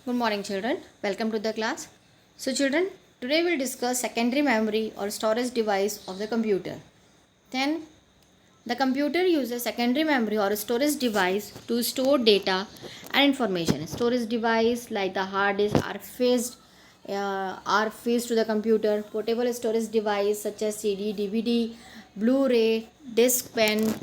Good morning, children. Welcome to the class. So, children, today we'll discuss secondary memory or storage device of the computer. Then, the computer uses secondary memory or storage device to store data and information. Storage device like the hard disk are fused to the computer. Portable storage device such as CD, DVD, Blu-ray, disc pen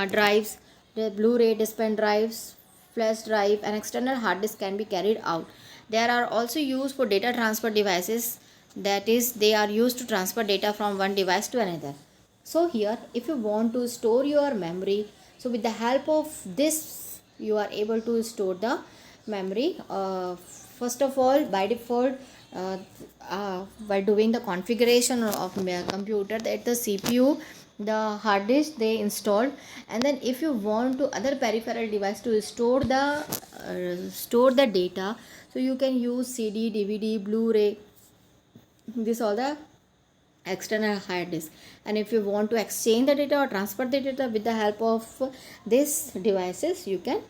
drives, the Blu-ray disc pen drives, flash drive, and external hard disk can be carried out. They are also used for data transfer devices. That is, they are used to transfer data from one device to another. So here, if you want to store your memory, so with the help of this you are able to store the memory. First of all, by default, by doing the configuration of computer, that the CPU, the hard disk they installed, and then if you want to other peripheral device to store the data, so you can use CD, DVD, Blu-ray, this all the external hard disk. And if you want to exchange the data or transfer the data with the help of these devices, you can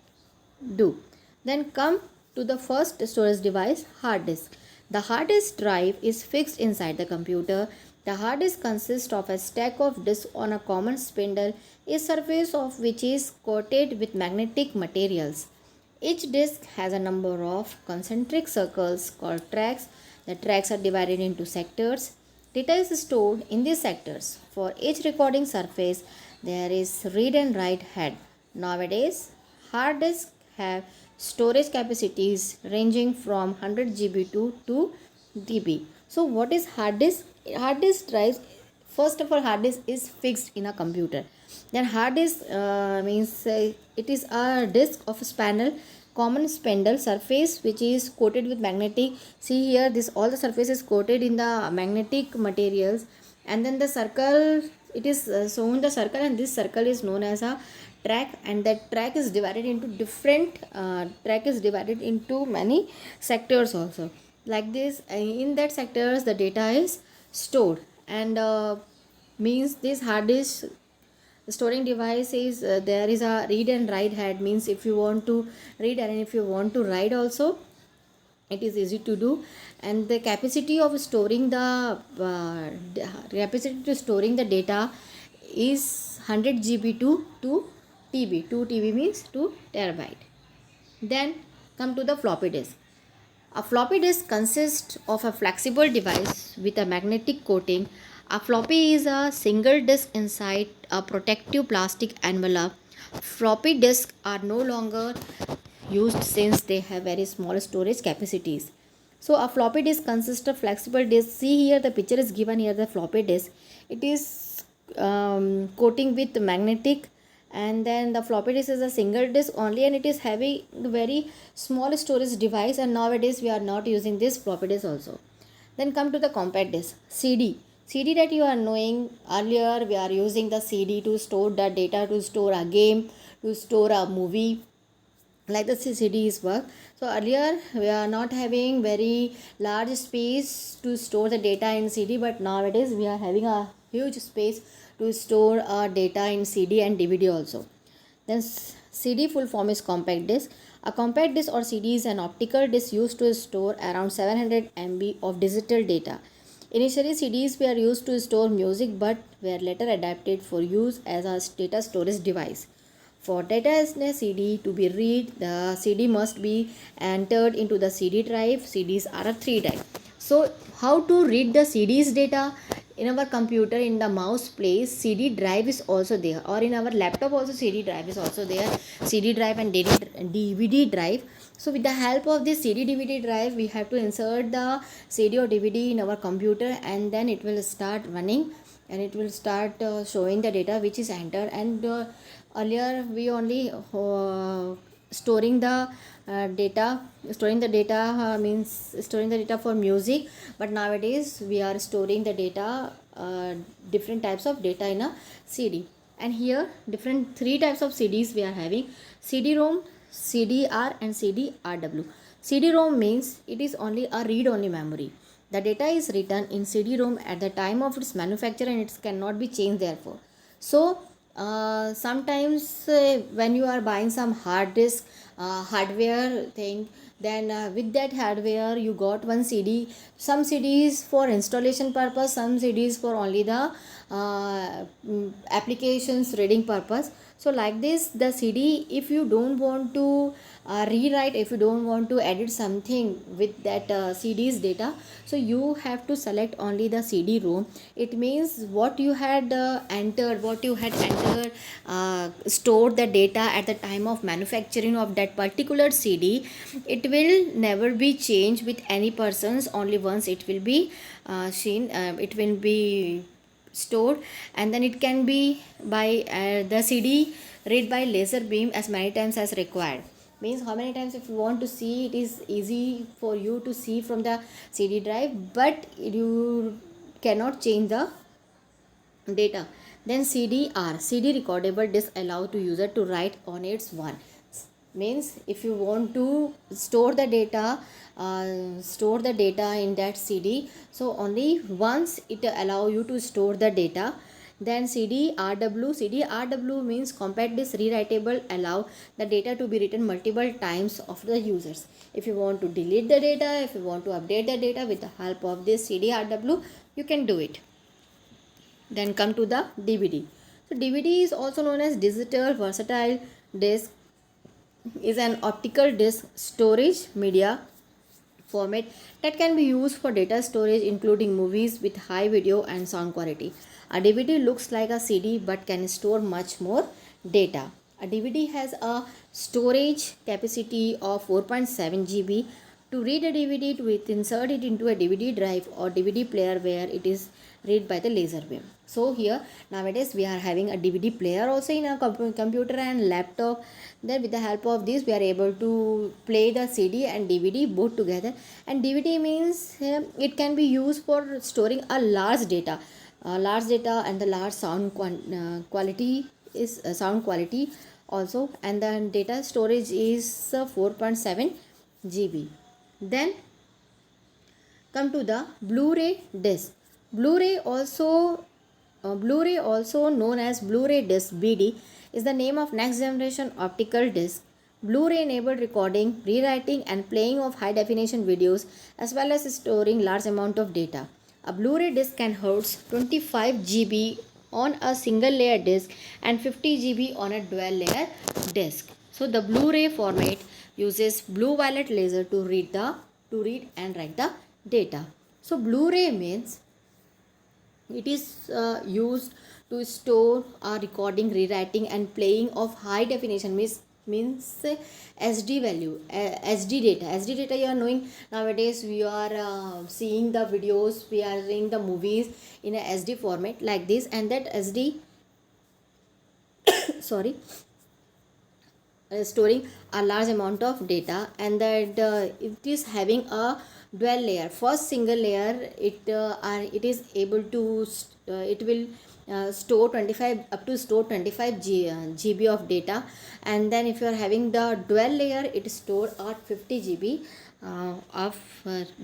do. Then come to the first storage device, hard disk. The hard disk drive is fixed inside the computer. The hard disk consists of a stack of disks on a common spindle, a surface of which is coated with magnetic materials. Each disk has a number of concentric circles called tracks. The tracks are divided into sectors. Data is stored in these sectors. For each recording surface, there is read and write head. Nowadays, hard disks have storage capacities ranging from 100 GB to 2 TB. So, what is hard disk? Hard disk drives. First of all, hard disk is fixed in a computer. Then hard disk means it is a disk of a spindle, common spindle surface which is coated with magnetic. See here, this all the surface is coated in the magnetic materials, and then the circle, it is shown the circle, and this circle is known as a track, and that track is divided into many sectors also. Like this, in that sectors the data is stored, and means this hard disk storing device is there is a read and write head, means if you want to read and if you want to write also, it is easy to do. And the capacity of storing the data is 100 GB to 2 TB. 2 TB means 2 terabyte. Then come to the floppy disk. A floppy disk consists of a flexible device with a magnetic coating. A floppy is a single disk inside a protective plastic envelope. Floppy disks are no longer used since they have very small storage capacities. So a floppy disk consists of flexible disk. See here, the picture is given here, the floppy disk. It is coating with magnetic, and then the floppy disk is a single disk only, and it is having very small storage device, and nowadays we are not using this floppy disk also. Then come to the compact disk, CD that you are knowing. Earlier we are using the CD to store the data, to store a game, to store a movie, like the CDs work. So earlier we are not having very large space to store the data in CD, but nowadays we are having a huge space to store data in CD and DVD also. Then CD full form is compact disk. A compact disk or CD is an optical disk used to store around 700 MB of digital data. Initially, CDs were used to store music but were later adapted for use as a data storage device. For data in a CD to be read, the CD must be entered into the CD drive. CDs are a 3 drive. So, how to read the CD's data? In our computer, in the mouse place, CD drive is also there, or in our laptop also CD drive is also there. CD drive and DVD drive. So with the help of this CD DVD drive, we have to insert the CD or DVD in our computer, and then it will start running, and it will start showing the data which is entered. And earlier we only storing the data means storing the data for music, but nowadays we are storing the data, different types of data in a CD. And here different 3 types of CDs we are having: CD-ROM, CDR and CD-RW. CD-ROM means it is only a read-only memory. The data is written in CD-ROM at the time of its manufacture, and it cannot be changed therefore. So sometimes when you are buying some hard disk, hardware thing. Then with that hardware you got one CD. Some CDs for installation purpose, some CDs for only the applications reading purpose. So like this, the CD, if you don't want to rewrite, if you don't want to edit something with that CD's data, so you have to select only the CD-ROM. It means what you had entered, stored the data at the time of manufacturing of that particular CD, it will never be changed with any persons. Only once it will be it will be stored, and then it can be by the CD read by laser beam as many times as required. Means how many times if you want to see, it is easy for you to see from the CD drive, but you cannot change the data. Then CD-R, CD recordable disk allow to user to write on its one. Means if you want to store the data in that CD, so only once it allow you to store the data. Then CD-RW means compact disk rewritable, allow the data to be written multiple times of the users. If you want to delete the data, if you want to update the data with the help of this CD-RW, you can do it. Then come to the DVD. So DVD is also known as digital versatile disc, is an optical disc storage media format that can be used for data storage including movies with high video and sound quality. A DVD looks like a CD but can store much more data. A DVD has a storage capacity of 4.7 GB. To read a DVD, to insert it into a DVD drive or DVD player where it is read by the laser beam. So here nowadays we are having a DVD player also in our computer and laptop. Then with the help of this we are able to play the CD and DVD both together. And DVD means it can be used for storing a large data and the large sound quality is sound quality also, and the data storage is 4.7 GB. Then come to the Blu-ray disc. Blu-ray also known as Blu-ray disc BD is the name of next generation optical disc. Blu-ray enabled recording, rewriting and playing of high definition videos as well as storing large amount of data. A Blu-ray disc can hold 25 GB on a single layer disc and 50 GB on a dual layer disc. So the Blu-ray format uses blue violet laser to read and write the data. So Blu-ray means it is used to store recording, rewriting and playing of high definition means SD value, SD data. SD data you are knowing nowadays we are seeing the videos, we are seeing the movies in a SD format like this, and that SD sorry storing a large amount of data, and that it is having a dual layer. First single layer it is able to it will store 25 GB of data, and then if you are having the dual layer it store at 50 GB of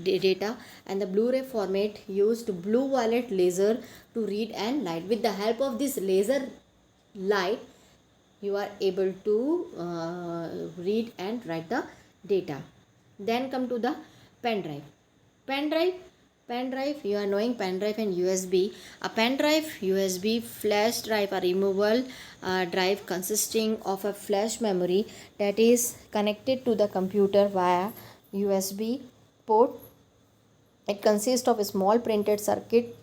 data. And the Blu-ray format used blue violet laser to read and write. With the help of this laser light you are able to read and write the data. Then come to the pen drive. You are knowing pen drive and USB. A pen drive, USB, flash drive are removable drive consisting of a flash memory that is connected to the computer via USB port. It consists of a small printed circuit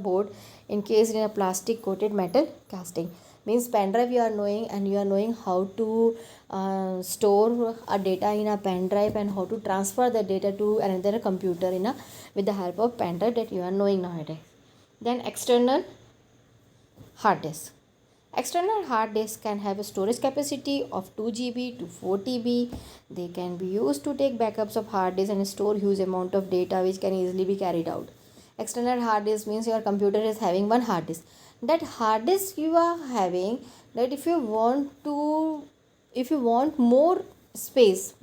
board encased in a plastic coated metal casting. Means pen drive you are knowing, and you are knowing how to store a data in a pen drive and how to transfer the data to another computer with the help of pen drive, that you are knowing nowadays. Then external hard disk. External hard disk can have a storage capacity of 2 GB to 4 TB. They can be used to take backups of hard disk and store huge amount of data which can easily be carried out. External hard disk means your computer is having one hard disk. That hard disk you are having, that if you want more space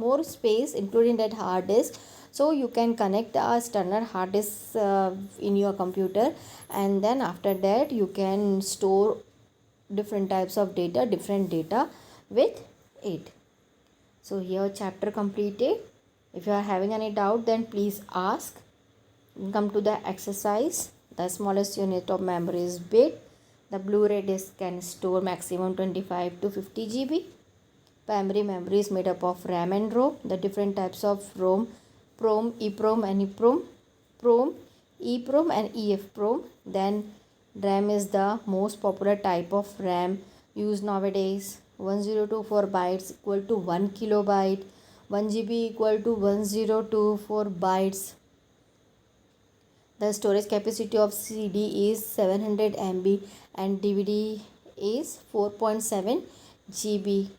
including that hard disk, so you can connect a external hard disk in your computer, and then after that you can store different types of different data with it. So here chapter completed. If you are having any doubt, then please ask. Come to the exercise. The smallest unit of memory is bit. The Blu-ray disc can store maximum 25 to 50 GB. Primary memory is made up of RAM and ROM. The different types of ROM, PROM, EPROM and EPROM. PROM, EPROM and EFPROM. Then RAM is the most popular type of RAM used nowadays. 1024 bytes equal to 1 kilobyte. 1 GB equal to 1024 bytes. The storage capacity of CD is 700 MB and DVD is 4.7 GB.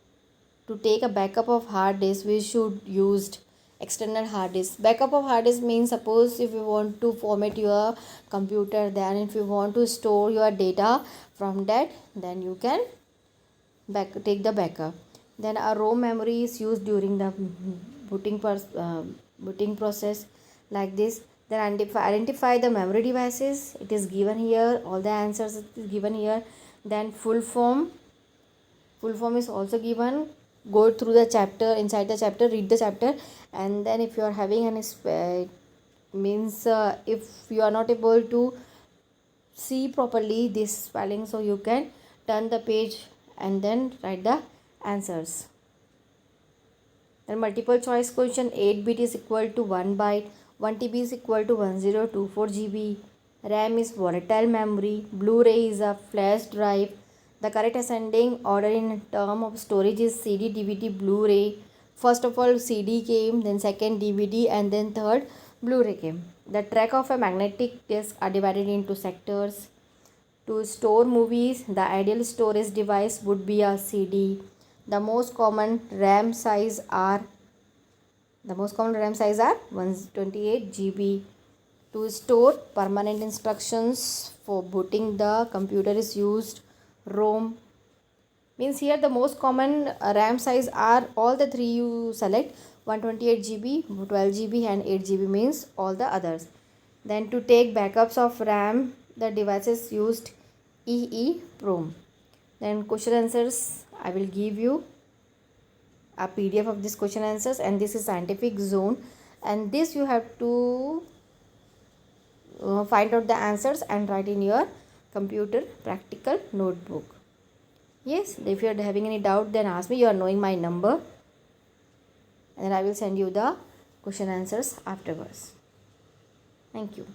To take a backup of hard disk, we should use external hard disk. Backup of hard disk means, suppose if you want to format your computer, then if you want to store your data from that, then you can take the backup. Then a ROM memory is used during the booting process, like this. Then identify the memory devices. It is given here. All the answers is given here. Then full form is also given. Go through the chapter, inside the chapter, read the chapter, and then if you are having any if you are not able to see properly this spelling, so you can turn the page and then write the answers. Then multiple choice question. 8-bit is equal to 1 byte. 1 TB is equal to 1024 GB. RAM is volatile memory. Blu-ray is a flash drive. The correct ascending order in term of storage is CD, DVD, Blu-ray. First of all CD came, then second DVD, and then third Blu-ray came. The track of a magnetic disc are divided into sectors. To store movies, the ideal storage device would be a CD. The most common RAM size are 128 GB. To store permanent instructions for booting the computer is used ROM. Means here the most common RAM size are all the three you select: 128 GB, 12 GB and 8 GB means all the others. Then to take backups of RAM, the devices used EEPROM. Then question answers, I will give you a PDF of this question answers, and this is scientific zone, and this you have to find out the answers and write in your computer practical notebook. Yes, if you are having any doubt, then ask me. You are knowing my number, and I will send you the question answers afterwards. Thank you.